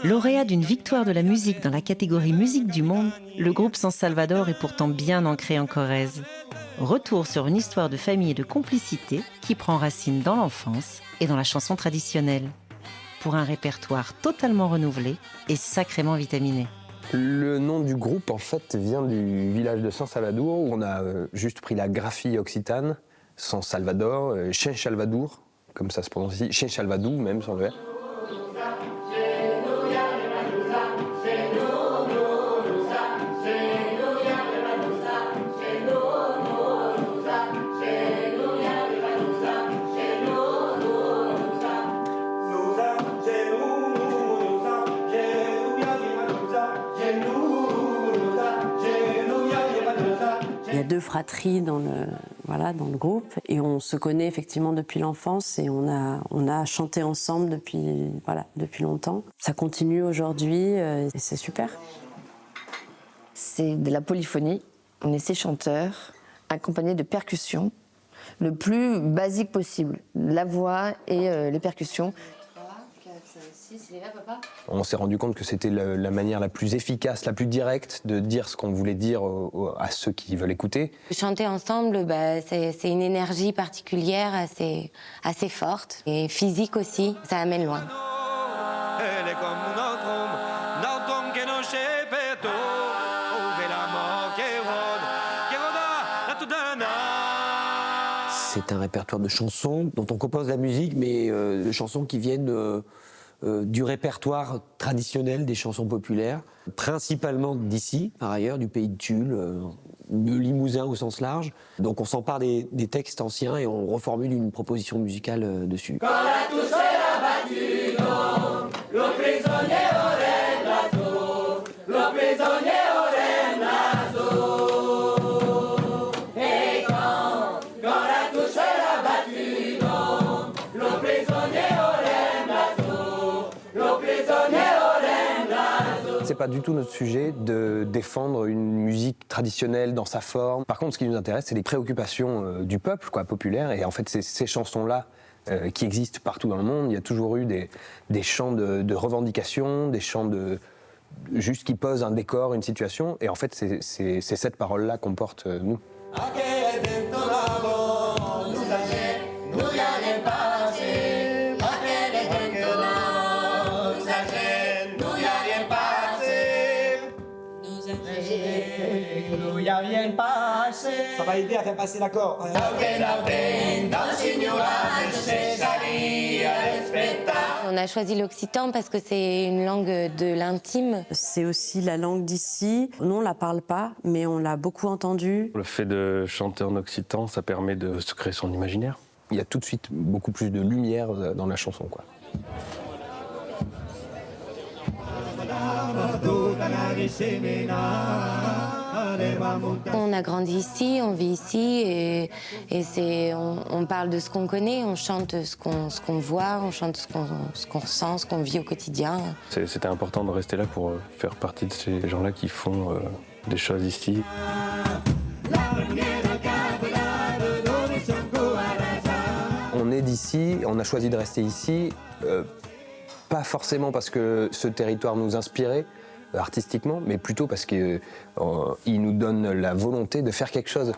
Lauréat d'une victoire de la musique dans la catégorie musique du monde, le groupe San Salvador est pourtant bien ancré en Corrèze. Retour sur une histoire de famille et de complicité qui prend racine dans l'enfance et dans la chanson traditionnelle. Pour un répertoire totalement renouvelé et sacrément vitaminé. Le nom du groupe, en fait, vient du village de San Salvador, où on a juste pris la graphie occitane, San Salvador, Chen Salvador, comme ça se prononce ici, Chen Salvador même sans le R. Il y a deux fratries dans le groupe et on se connaît effectivement depuis l'enfance et on a chanté ensemble depuis longtemps. Ça continue aujourd'hui et c'est super. C'est de la polyphonie. On est 6 chanteurs accompagnés de percussions, le plus basique possible. La voix et les percussions. On s'est rendu compte que c'était la manière la plus efficace, la plus directe de dire ce qu'on voulait dire à ceux qui veulent écouter. Chanter ensemble, c'est une énergie particulière, assez forte et physique aussi, ça amène loin. C'est un répertoire de chansons dont on compose la musique, mais de chansons qui viennent du répertoire traditionnel des chansons populaires, principalement d'ici, par ailleurs, du pays de Tulle, de Limousin au sens large. Donc on s'empare des textes anciens et on reformule une proposition musicale dessus. C'est pas du tout notre sujet de défendre une musique traditionnelle dans sa forme. Par contre, ce qui nous intéresse, c'est les préoccupations du peuple, populaire. Et en fait, c'est ces chansons-là qui existent partout dans le monde. Il y a toujours eu des chants de revendication, des chants juste qui posent un décor, une situation. Et en fait, c'est cette parole-là qu'on porte, nous. Ça va aider à faire passer l'accord. On a choisi l'occitan parce que c'est une langue de l'intime. C'est aussi la langue d'ici. Nous, on la parle pas, mais on l'a beaucoup entendue. Le fait de chanter en occitan, ça permet de se créer son imaginaire. Il y a tout de suite beaucoup plus de lumière dans la chanson, On a grandi ici, on vit ici et on parle de ce qu'on connaît, on chante ce qu'on voit, on chante ce qu'on ressent, ce qu'on vit au quotidien. C'était important de rester là pour faire partie de ces gens-là qui font des choses ici. On est d'ici, on a choisi de rester ici, pas forcément parce que ce territoire nous inspirait artistiquement, mais plutôt parce qu'il nous donne la volonté de faire quelque chose.